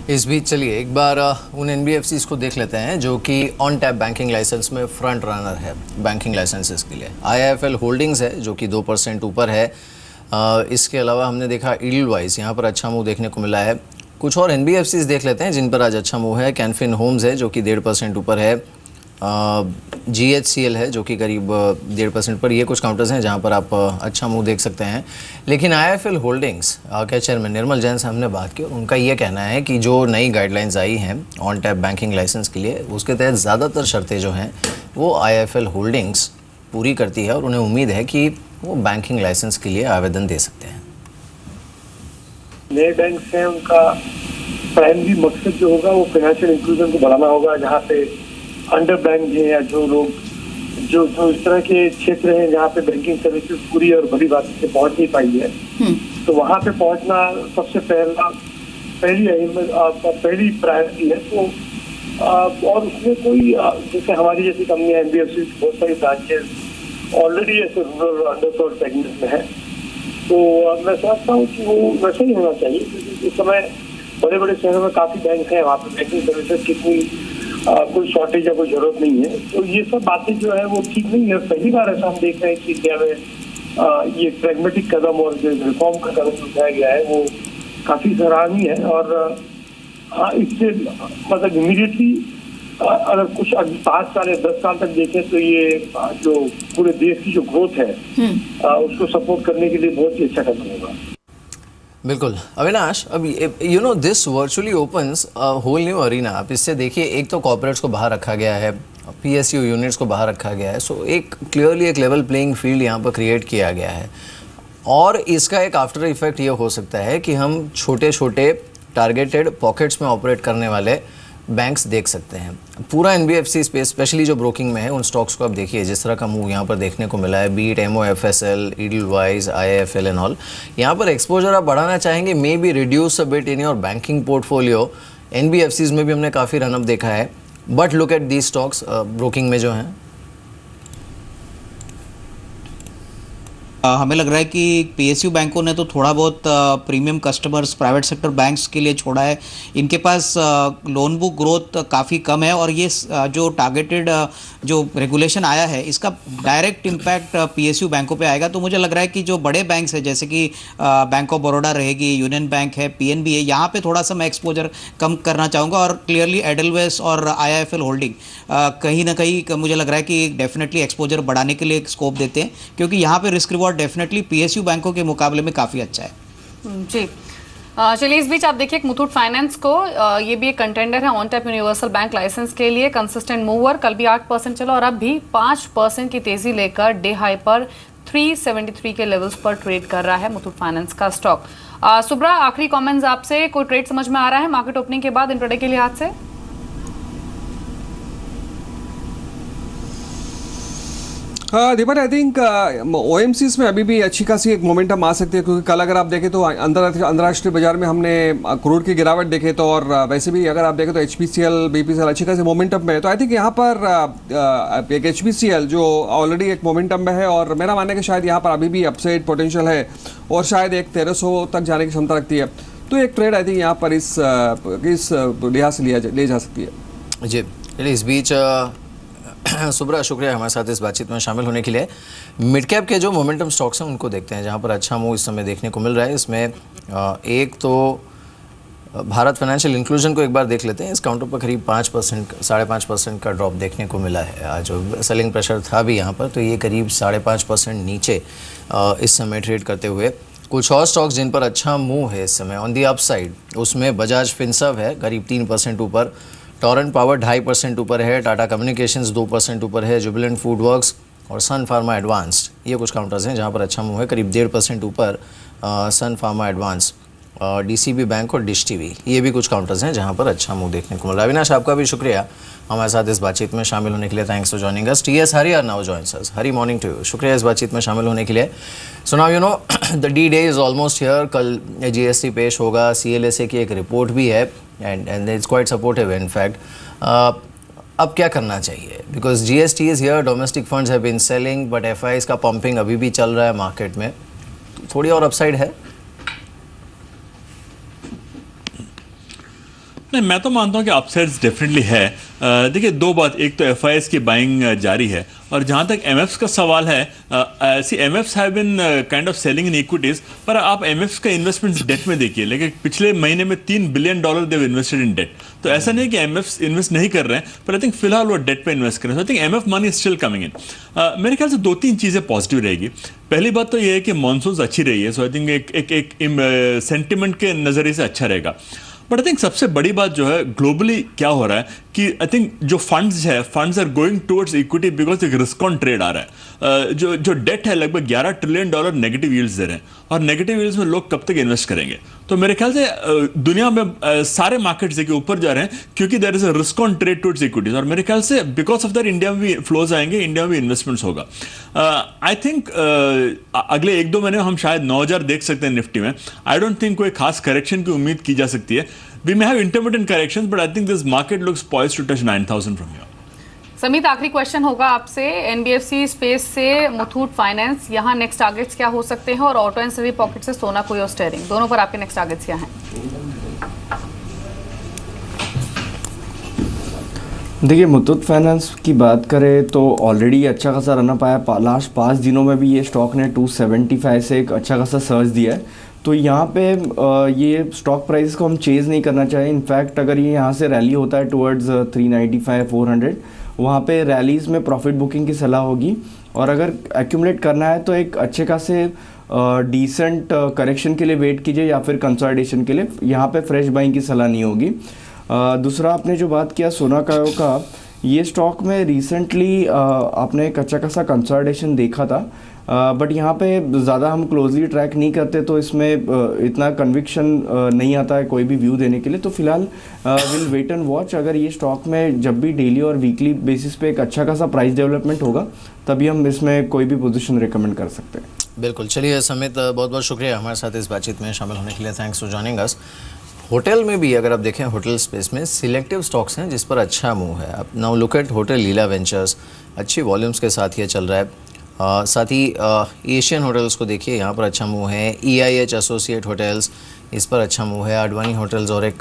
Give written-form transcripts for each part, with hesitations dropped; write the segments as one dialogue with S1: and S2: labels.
S1: इस बीच चलिए एक बार उन एनबीएफसीज को देख लेते हैं जो कि ऑन टैप बैंकिंग लाइसेंस में फ्रंट रनर है बैंकिंग लाइसेंसेस के लिए। आईआईएफएल होल्डिंग्स है जो कि 2% ऊपर है। इसके अलावा हमने देखा ईल्ड वाइज यहाँ पर अच्छा मूव देखने को मिला है। कुछ और एनबीएफसीज देख लेते हैं जिन पर आज अच्छा मूव है। कैनफिन होम्स है जो कि 1.5% ऊपर है। GHCL है जो कि करीब 1.5% पर। ये कुछ काउंटर्स हैं जहां पर आप अच्छा मूव देख सकते हैं। लेकिन आईआईएफएल होल्डिंग्स के चेयरमैन निर्मल जैन से हमने बात की और उनका ये कहना है कि जो नई गाइडलाइंस आई हैं ऑन टैप बैंकिंग लाइसेंस के लिए, उसके तहत ज़्यादातर शर्तें जो हैं वो आईआईएफएल होल्डिंग्स पूरी करती है और उन्हें उम्मीद है कि वो बैंकिंग लाइसेंस के लिए आवेदन दे सकते हैं।
S2: नए बैंक से उनका प्राइमरी मकसद जो होगा वो फाइनेंशियल इंक्लूजन को बढ़ाना होगा, जहाँ पे अंडर बैंक है या जो लोग जो इस तरह के क्षेत्र हैं जहाँ पे बैंकिंग सर्विसेज पूरी और बड़ी बात से पहुंच नहीं पाई है, तो वहाँ पे पहुंचना सबसे पहली प्रायोरिटी है। तो और उसमें कोई जैसे हमारी जैसी कंपनियां एनबीएफसी बहुत सारी ब्रांचेस ऑलरेडी ऐसे रूरल अंडरसर्व्ड सेगमेंट में है, तो मैं समझता हूँ कि वो वैसे ही होना चाहिए, क्योंकि इस समय बड़े बड़े शहरों में काफी बैंक हैं, वहाँ पे बैंकिंग सर्विसेज की कोई शॉर्टेज या कोई जरूरत नहीं है। तो ये सब बातें जो है वो ठीक नहीं है। पहली बार ऐसा हम देख रहे हैं कि इंडिया में ये प्रैग्मेटिक कदम और जो रिफॉर्म का कदम उठाया गया है वो काफी सराहनीय है। और हाँ, इससे मतलब इमीडिएटली अगर कुछ 5 साल या 10 साल तक देखें तो ये जो पूरे देश की जो ग्रोथ है उसको सपोर्ट करने के लिए बहुत ही अच्छा कदम होगा।
S1: बिल्कुल अविनाश, अब you know this virtually opens whole new arena. आप इससे देखिए, एक तो कॉर्पोरेट्स को बाहर रखा गया है, पीएसयू यूनिट्स को बाहर रखा गया है, सो एक क्लियरली एक लेवल प्लेइंग फील्ड यहाँ पर क्रिएट किया गया है। और इसका एक आफ्टर इफेक्ट ये हो सकता है कि हम छोटे छोटे टारगेटेड पॉकेट्स में ऑपरेट करने वाले बैंक्स देख सकते हैं। पूरा एनबीएफसी स्पेस स्पेशली जो ब्रोकिंग में है उन स्टॉक्स को आप देखिए, जिस तरह का मूव यहाँ पर देखने को मिला है, beat MOFSL, Edelweiss, IIFL and all. यहाँ पर एक्सपोजर आप बढ़ाना चाहेंगे, maybe reduce a bit in your banking portfolio. NBFCs में भी हमने काफ़ी रनअप देखा है, but look at the stocks broking में जो हैं।
S3: हमें लग रहा है कि पीएसयू बैंकों ने तो थोड़ा बहुत premium customers private sector banks के लिए छोड़ा है। इनके पास लोन बुक ग्रोथ काफ़ी कम है और ये जो टारगेटेड जो रेगुलेशन आया है इसका डायरेक्ट इम्पैक्ट पीएसयू बैंकों पे आएगा। तो मुझे लग रहा है कि जो बड़े बैंक्स हैं जैसे कि बैंक ऑफ बड़ौदा रहेगी, यूनियन बैंक है, पीएनबी है, यहाँ पे थोड़ा सा मैं एक्सपोजर कम करना चाहूँगा। और क्लियरली एडलवेस और आईआईएफएल होल्डिंग कहीं ना कहीं मुझे लग रहा है कि डेफिनेटली एक्सपोजर बढ़ाने के लिए स्कोप देते हैं, क्योंकि यहाँ पे रिस्क डेफिनेटली पीएसयू बैंकों के मुकाबले में काफी अच्छा है।
S4: जी चलिए, इस बीच आप देखिए मुथूट फाइनेंस को, ये भी एक कंटेंडर है on tap universal bank license के लिए। कंसिस्टेंट मूवर, कल भी 8% चला और अब भी 5% की तेजी लेकर डे हाई पर 373 के लेवल्स पर ट्रेड कर रहा है मुथूट फाइनेंस का स्टॉक। सुब्रा, आखिरी कमेंट्स आपसे, कोई ट्रेड समझ में आ रहा है मार्केट ओपनिंग के बाद इंट्राडे के लिहाज से?
S5: दीपक, आई थिंक ओएमसीज में अभी भी अच्छी खासी एक मोमेंटम आ सकती है, क्योंकि कल अगर आप देखें तो अंतर्राष्ट्रीय बाजार में हमने क्रूड की गिरावट देखे तो, और वैसे भी अगर आप देखें तो HPCL, BPCL अच्छी खासी मोमेंटम में है। तो आई थिंक यहाँ पर एक HPCL जो ऑलरेडी एक मोमेंटम में है और मेरा मानना है कि शायद यहाँ पर अभी भी अपसाइड पोटेंशियल है और शायद एक 1300 तक जाने की क्षमता रखती है। तो एक ट्रेड आई थिंक यहाँ पर इस लिहाज से ले जा सकती है।
S1: जी, इस बीच सुब्रा, शुक्रिया हमारे साथ इस बातचीत में शामिल होने के लिए। मिड कैप के जो मोमेंटम स्टॉक्स हैं उनको देखते हैं जहां पर अच्छा मूव इस समय देखने को मिल रहा है। इसमें एक तो भारत फाइनेंशियल इंक्लूजन को एक बार देख लेते हैं। इस काउंटर पर करीब 5%, 5.5% का ड्रॉप देखने को मिला है। आज सेलिंग प्रेशर था भी यहाँ पर, तो ये करीब 5.5% नीचे इस समय ट्रेड करते हुए। कुछ और स्टॉक्स जिन पर अच्छा मूव है इस समय ऑन दी अपसाइड, उसमें बजाज फिनसर्व है करीब 3% ऊपर, टॉरेंट पावर 2.5% ऊपर है, टाटा कम्युनिकेशंस 2% ऊपर है, जुबिलेंट फूड वर्क्स और सन फार्मा एडवांस्ड, ये कुछ काउंटर्स हैं जहां पर अच्छा मूव है। करीब 1.5% ऊपर सन फार्मा एडवांस, DCB बैंक और डिश टीवी, ये भी कुछ काउंटर्स हैं जहां पर अच्छा मूव देखने को मिल रहा है। अविनाश, आपका भी शुक्रिया हमारे साथ इस बातचीत में शामिल होने के लिए। Thanks for joining us. TS Hari R now joins us. Hari, morning to you. शुक्रिया इस बातचीत में शामिल होने के लिए। So now you know the D-Day is almost here. कल GST पेश होगा, CLSA की एक रिपोर्ट भी है and it's quite supportive in fact. अब क्या करना चाहिए, because GST is here, domestic funds have been selling, but FIs का पंपिंग अभी भी चल रहा है मार्केट में, थोड़ी और अपसाइड है।
S6: नहीं, मैं तो मानता हूँ कि अपसाइड्स डेफिनेटली है। देखिए, दो बात, एक तो एफआईएस की बाइंग जारी है, और जहाँ तक एमएफ्स का सवाल है, see MFs have been kind of selling in equities, पर आप एमएफ्स का इन्वेस्टमेंट डेट में देखिए, लेकिन पिछले महीने में $3 billion they've invested in debt. तो ऐसा नहीं है कि एमएफ्स इन्वेस्ट नहीं कर रहे हैं, पर आई थिंक फिलहाल वो डेट पे इन्वेस्ट कर रहे हैं। I think MF money still coming in. मेरे ख्याल से 2-3 चीज़ें पॉजिटिव रहेगी। पहली बात तो ये है कि मॉनसून अच्छी रही है, सो आई थिंक एक सेंटिमेंट के नज़रिए से अच्छा रहेगा। बट आई थिंक सबसे बड़ी बात जो है, ग्लोबली क्या हो रहा है कि आई थिंक जो funds are going towards equity because एक रिस्क ऑन ट्रेड आ रहा है। जो डेट है, लगभग $11 ट्रिलियन नेगेटिव यील्ड्स दे रहे हैं, और नेगेटिव यील्ड्स में लोग कब तक इन्वेस्ट करेंगे? तो मेरे ख्याल से दुनिया में सारे मार्केट्स देखिए ऊपर जा रहे हैं, क्योंकि there is a risk on trade towards equities, और मेरे ख्याल से बिकॉज ऑफ दैट इंडिया में भी फ्लोज आएंगे, इंडिया में भी इन्वेस्टमेंट्स होगा। आई थिंक अगले 1-2 महीने में हम शायद 9,000 देख सकते हैं निफ्टी में। आई डोंट थिंक कोई खास करेक्शन की उम्मीद की जा सकती है। We may have intermittent corrections, but I think this market looks poised to touch 9,000 from here.
S4: समित, आखिरी क्वेश्चन होगा आपसे। एनबीएफसी स्पेस से मुथूट फाइनेंस, यहाँ नेक्स्ट टारगेट्स क्या हो सकते हैं, और ऑटो एंड सभी पॉकेट से सोना कोई और स्टेयरिंग, दोनों पर आपके नेक्स्ट टारगेट्स क्या हैं?
S7: देखिए, मुथूट फाइनेंस की बात करें तो ऑलरेडी अच्छा खासा रन अप आया। लास्ट 5 दिनों में भी ये स्टॉक ने 275 से एक अच्छा खासा सर्ज दिया है। तो यहाँ पे ये स्टॉक प्राइस को हम चेज़ नहीं करना चाहिए। इनफैक्ट अगर ये यहाँ से रैली होता है टुवर्ड्स 395-400, वहाँ पे रैलीज़ में प्रॉफिट बुकिंग की सलाह होगी, और अगर एक्यूमुलेट करना है तो एक अच्छे खासे डिसेंट करेक्शन के लिए वेट कीजिए, या फिर कंसोलिडेशन के लिए। यहाँ पे फ्रेश बाइंग की सलाह नहीं होगी। दूसरा, आपने जो बात किया सोना का, ये स्टॉक में रिसेंटली आपने एक अच्छा खासा कंसोलिडेशन देखा था, बट यहाँ पे ज़्यादा हम क्लोजली ट्रैक नहीं करते, तो इसमें इतना कन्विक्शन नहीं आता है कोई भी व्यू देने के लिए। तो फिलहाल विल वेट एंड वॉच। अगर ये स्टॉक में जब भी डेली और वीकली बेसिस पे एक अच्छा खासा प्राइस डेवलपमेंट होगा, तभी हम इसमें कोई भी पोजीशन रिकमेंड कर सकते हैं।
S1: बिल्कुल। चलिए समित, बहुत बहुत शुक्रिया हमारे साथ इस बातचीत में शामिल होने के लिए। Thanks for joining us. Hotel में भी अगर आप देखें, होटल स्पेस में सिलेक्टिव स्टॉक्स हैं जिस पर अच्छा मूव है। अब now look at hotel Leela ventures, अच्छी वॉल्यूम्स के साथ ये चल रहा है। साथ ही एशियन होटल्स को देखिए, यहाँ पर अच्छा मूव है। EIH एसोसिएट होटल्स, इस पर अच्छा मूव है। आडवाणी होटल्स और एक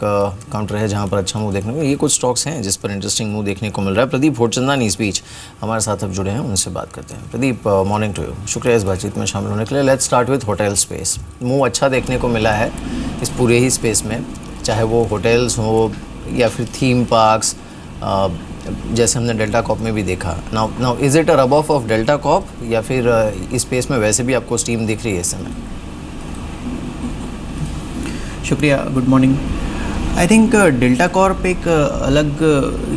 S1: काउंटर है जहाँ पर अच्छा मूव देखने को। ये कुछ स्टॉक्स हैं जिस पर इंटरेस्टिंग मूव देखने को मिल रहा है। प्रदीप होटचंदानी इस बीच हमारे साथ अब जुड़े हैं, उनसे बात करते हैं। प्रदीप, मॉर्निंग टू यू, शुक्रिया इस बातचीत में शामिल होने के लिए। Let's start with hotel space. Move अच्छा देखने को मिला है इस पूरे ही स्पेस में, चाहे वो होटल्स हो या फिर थीम पार्क्स, जैसे हमने डेल्टा कॉप में भी देखा। Now is it a rub off delta corp, या फिर इस स्पेस में वैसे भी आपको स्टीम दिख रही है इस समय?
S3: शुक्रिया, good morning. I think delta Corp एक अलग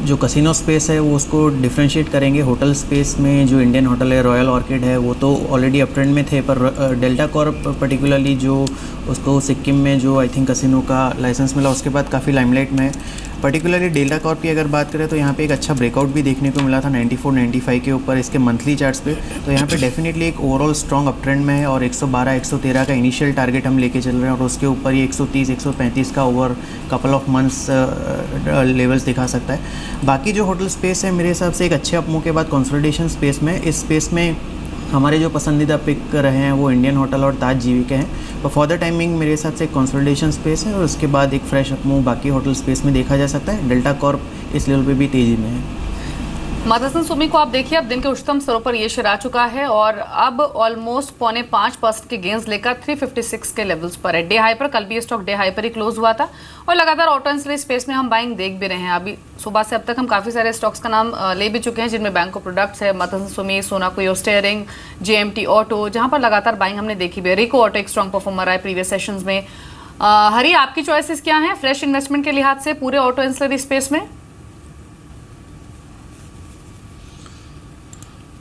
S3: जो कसिनो स्पेस है वो उसको डिफ्रेंशिएट करेंगे। होटल स्पेस में जो इंडियन होटल है, रॉयल ऑर्किड है, वो तो ऑलरेडी अप ट्रेंड में थे, पर डेल्टा कॉर्प पर्टिकुलरली जो उसको सिक्किम में जो आई थिंक कसिनो का लाइसेंस मिला, उसके बाद काफ़ी लाइमलाइट में है। पर्टिकुलरली डेल्टा कॉर्प की अगर बात करें तो यहाँ पे एक अच्छा ब्रेकआउट भी देखने को मिला था 94-95 के ऊपर इसके मंथली चार्ट्स पे। तो यहाँ पे डेफिनेटली एक ओवरऑल स्ट्रॉन्ग अप ट्रेंड में है, और 112-113 का इनिशियल टारगेट हम लेके चल रहे हैं, और उसके ऊपर ये 130-135 का over couple of months levels दिखा सकता है। बाकी जो होटल स्पेस है, मेरे हिसाब से एक अच्छे अपमूव के बाद कंसोलिडेशन स्पेस में, इस स्पेस में हमारे जो पसंदीदा पिक रहे हैं वो इंडियन होटल और ताज जीवी के हैं। तो फॉर द टाइमिंग मेरे हिसाब से एक कंसोलिडेशन स्पेस है, और उसके बाद एक फ्रेश अपमूव बाकी होटल स्पेस में देखा जा सकता है। डेल्टा कॉर्प इस लेवल पे भी तेज़ी में है।
S4: मदरसन सुमी को आप देखिए, अब दिन के उच्चतम स्तरों पर ये शेयर आ चुका है, और अब ऑलमोस्ट 0.5% के गेंस लेकर 356 के लेवल्स पर है। डे हाई पर, कल भी ये स्टॉक डे हाई पर ही क्लोज हुआ था, और लगातार ऑटो एंसिलरी स्पेस में हम बाइंग देख भी रहे हैं। अभी सुबह से अब तक हम काफ़ी सारे स्टॉक्स का नाम ले भी चुके हैं, जिनमें बैंक ऑफ प्रोडक्ट्स है, मदरसन सुमी, सोना कोयो स्टीयरिंग, JMT ऑटो, जहाँ पर लगातार बाइंग हमने देखी भी है। रिको ऑटो एक स्ट्रॉन्ग परफॉर्मर है प्रीवियस सेशंस में। हरी, आपकी चॉइसेस क्या हैं फ्रेश इन्वेस्टमेंट के लिहाज से पूरे ऑटो एंसिलरी स्पेस में?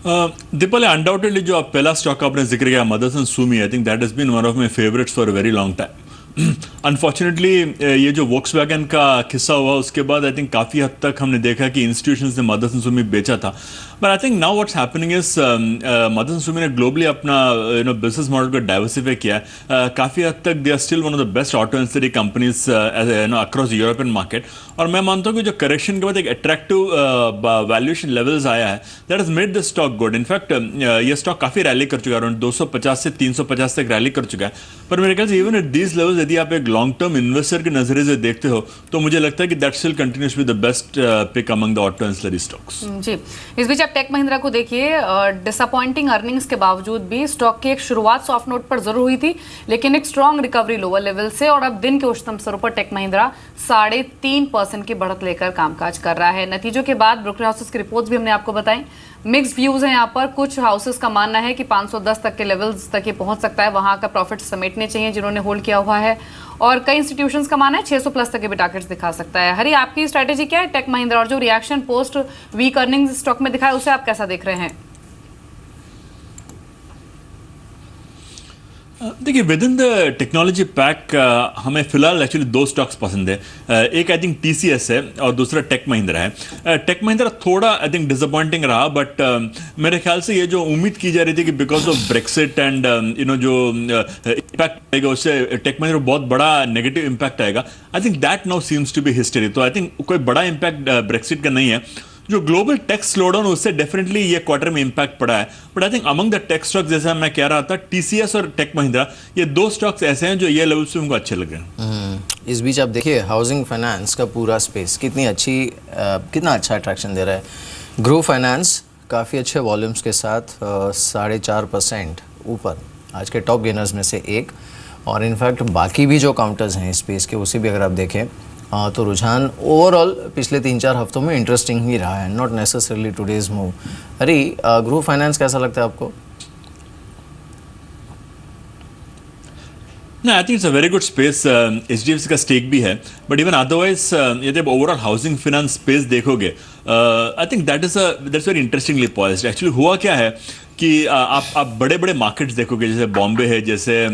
S6: दीपाली, अनडाउटेडली जो आप पहला स्टॉक आपने जिक्र किया, Motherson Sumi, I think that has been one of my favourites for a very long time. Unfortunately ये जो वोक्सवैगन का किस्सा हुआ, उसके बाद आई थिंक काफ़ी हद तक हमने देखा कि इंस्टीट्यूशंस ने मदरसन सुमी बेचा था। But I think now what's happening is Motherson Sumi ने ग्लोबली अपना बिजनेस मॉडल को डाइवर्सिफाई किया है। काफ़ी हद तक they are still one of the best auto ancillary companies across European market. और मैं मानता हूँ कि जो करेक्शन के बाद एक अट्रैक्टिव वैल्यूएशन लेवल्स आया है, that has made the stock good. In fact ये स्टॉक काफ़ी रैली कर चुका है, अराउंड 250 से 350 तक रैली कर चुका है। पर मेरे ख्याल से इवन एट दीज लेवल्स यदि आप एक लॉन्ग टर्म इन्वेस्टर के नजरिए से देखते हो तो मुझे लगता है कि that still continues to be the best pick among the auto ancillary stocks.
S4: जी, इस बीच आप टेक महिंद्रा को देखिए, डिसअपॉइंटिंग अर्निंग्स के बावजूद भी स्टॉक की एक शुरुआत सॉफ्ट नोट पर जरूर हुई थी, लेकिन एक स्ट्रॉन्ग रिकवरी लोअर लेवल से और अब दिन के उच्चतम स्तरों पर टेक महिंद्रा 3.5% की बढ़त लेकर कामकाज कर रहा है। नतीजों के बाद ब्रोकर हाउसेस की रिपोर्ट्स भी हमने आपको बताई। मिक्स्ड व्यूज हैं यहाँ पर। कुछ हाउसेस का मानना है कि 510 तक के लेवल्स तक ये पहुंच सकता है, वहां का प्रॉफिट समेटने चाहिए जिन्होंने होल्ड किया हुआ है। और कई इंस्टीट्यूशंस का मानना है 600 प्लस तक के भी टारगेट्स दिखा सकता है। हरी, आपकी स्ट्रैटेजी क्या है टेक महिंद्रा, और जो reaction post week earnings stock में दिखाया उसे आप कैसा देख रहे हैं?
S6: देखिए, within the technology pack हमें फिलहाल एक्चुअली दो स्टॉक्स पसंद है। एक आई थिंक TCS है और दूसरा टेक महिंद्रा है। टेक महिंद्रा थोड़ा आई थिंक डिसअपॉइंटिंग रहा, बट मेरे ख्याल से ये जो उम्मीद की जा रही थी कि बिकॉज ऑफ ब्रेक्सिट एंड जो इम्पैक्ट आएगा उससे टेक महिंद्रा बहुत बड़ा नेगेटिव इम्पैक्ट आएगा, I think that now seems to be history. तो आई थिंक कोई बड़ा इम्पैक्ट ब्रेक्सिट का नहीं है। जो ग्लोबल टेक स्लोडाउन उससे डेफिनेटली ये क्वार्टर में इंपैक्ट पड़ा है, but I think among the tech stocks, जैसा मैं कह रहा था, TCS और टेक महिंद्रा ये दो स्टॉक्स ऐसे हैं जो ये लेवल से उनको अच्छे लग रहे हैं।
S1: इस बीच आप देखिए हाउसिंग फाइनेंस का पूरा स्पेस कितना अच्छा अट्रैक्शन दे रहा है। ग्रो फाइनेंस काफ़ी अच्छे वॉल्यूम्स के साथ 4.5% ऊपर, आज के टॉप गेनर्स में से एक। और इनफैक्ट बाकी भी जो काउंटर्स हैं स्पेस के उसे भी अगर आप देखें तो रुझान ओवरऑल पिछले 3-4 हफ्तों में इंटरेस्टिंग ही रहा है, not necessarily today's move. Hari, grow finance कैसा लगता है आपको?
S6: No, I think it's a very good space. HDFC का स्टेक भी है, बट इवन अदरवाइज यदि आप ओवरऑल हाउसिंग फाइनेंस स्पेस देखोगे, I think that's very interestingly poised. Actually हुआ क्या है कि आप बड़े बड़े मार्केट्स देखोगे, जैसे बॉम्बे है, जैसे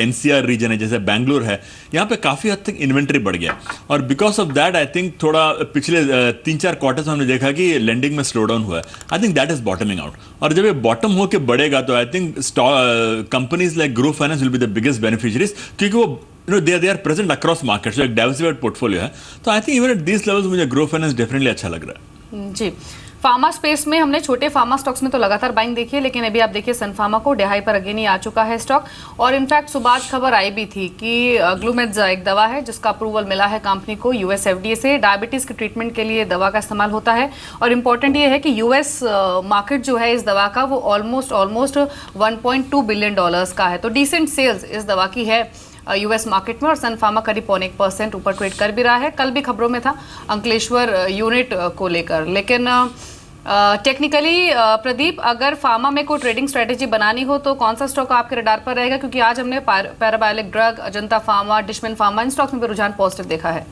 S6: NCR रीजन है, जैसे बैंगलोर है, यहाँ पे काफ़ी हद तक इन्वेंट्री बढ़ गया। और because of that I think थोड़ा पिछले 3-4 क्वार्टर्स में हमने देखा कि लेंडिंग में स्लो डाउन हुआ है। आई think that is bottoming out, और जब ये बॉटम होकर बढ़ेगा तो I think companies like grow finance will be the biggest beneficiaries, क्योंकि वो they are present across markets, एक डाइवर्सिफाइड पोर्टफोलियो है। तो I think even at this levels मुझे ग्रो फाइनेंस डेफिनेटली अच्छा लग रहा है।
S4: जी, फार्मा स्पेस में हमने छोटे फार्मा स्टॉक्स में तो लगातार बाइंग देखी है, लेकिन अभी आप देखिए सन फार्मा को डिहाई पर अगेन ही आ चुका है स्टॉक। और इनफैक्ट सुबह आज खबर आई भी थी कि ग्लूमेट्जा एक दवा है जिसका अप्रूवल मिला है कंपनी को US FDA से। डायबिटीज के ट्रीटमेंट के लिए दवा का इस्तेमाल होता है, और इम्पोर्टेंट ये है कि US मार्केट जो है इस दवा का वो ऑलमोस्ट $1.2 बिलियन का है। तो डिसेंट सेल्स इस दवा की है US मार्केट में, और सन फार्मा करीब 0.25% ऊपर ट्रेड कर भी रहा है। कल भी खबरों में था अंकलेश्वर यूनिट को लेकर। लेकिन टेक्निकली प्रदीप, अगर फार्मा में कोई ट्रेडिंग स्ट्रेटेजी बनानी हो तो कौन सा स्टॉक आपके रडार पर रहेगा? क्योंकि आज हमने पैराबायोलिक drug, Ajanta pharma, Dishman pharma, इन स्टॉक्स में भी रुझान पॉजिटिव देखा है।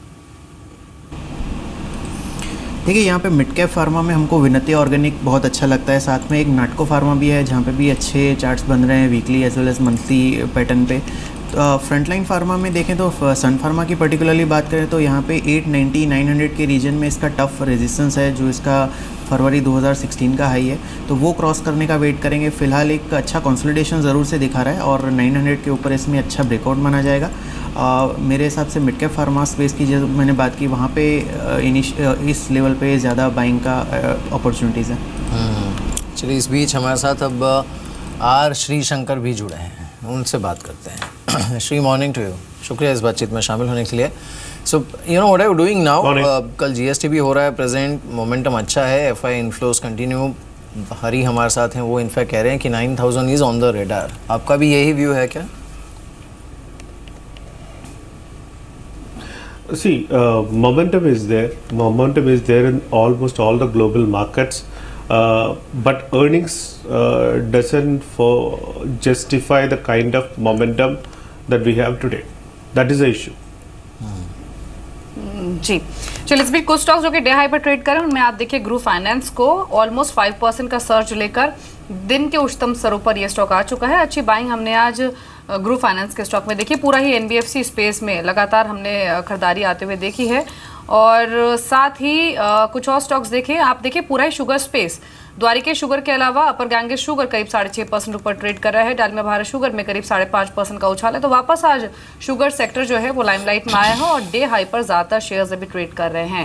S3: देखिए, यहाँ पे मिड कैप फार्मा में हमको विनती ऑर्गेनिक बहुत अच्छा लगता है, साथ में एक नाटको फार्मा भी है जहाँ पे भी अच्छे चार्ट्स बन रहे हैं weekly as well as monthly pattern पे। फ्रंटलाइन फार्मा में देखें तो सन फार्मा की पर्टिकुलरली बात करें तो यहाँ पे 890-900 के रीजन में इसका टफ रेजिस्टेंस है, जो इसका फरवरी 2016 का हाई है, तो वो क्रॉस करने का वेट करेंगे। फिलहाल एक अच्छा कंसोलिडेशन ज़रूर से दिखा रहा है, और 900 के ऊपर इसमें अच्छा ब्रेकआउट माना जाएगा। मेरे हिसाब से मिड कैप फार्मा स्पेस की जो मैंने बात की, वहाँ पे इस लेवल पे ज़्यादा बाइंग का अपॉर्चुनिटीज़ है।
S1: चलिए, इस बीच हमारे साथ अब R श्रीशंकर भी जुड़े हैं, उनसे बात करते हैं। श्री, मॉर्निंग टू यू, शुक्रिया इस बातचीत में शामिल होने के लिए। So you know what are you doing now? कल GST भी हो रहा है, प्रेजेंट मोमेंटम अच्छा है, FI इनफ्लोज कंटिन्यू। हरी हमारे साथ हैं, वो इनफैक्ट कह रहे हैं कि 9000 इज ऑन द रेडार। आपका भी यही व्यू है क्या?
S8: See, momentum is there. Momentum is there in almost all the global markets, but earnings doesn't justify the kind of momentum that we have today. That is the issue.
S4: जी, चलिए, इस बीच कुछ stocks जो कि day high पर trade करें उनमें आप देखिए ग्रू फाइनेंस को ऑलमोस्ट 5% का सर्ज लेकर दिन के उच्चतम स्तरों पर यह स्टॉक आ चुका है। अच्छी बाइंग हमने आज ग्रू फाइनेंस के स्टॉक में देखी। पूरा ही NBFC स्पेस में लगातार हमने खरीदारी आते हुए देखी है, और साथ ही कुछ और स्टॉक्स देखें, आप देखिए पूरा ही शुगर स्पेस, द्वारिका शुगर के अलावा अपर गैंगेस शुगर करीब 6.5% ऊपर ट्रेड कर रहा है। डालमिया भारत शुगर में करीब 5.5% का उछाल है। तो वापस आज शुगर सेक्टर जो है वो लाइमलाइट में आया है और डे हाई पर ज्यादातर शेयर्स अभी ट्रेड कर रहे हैं।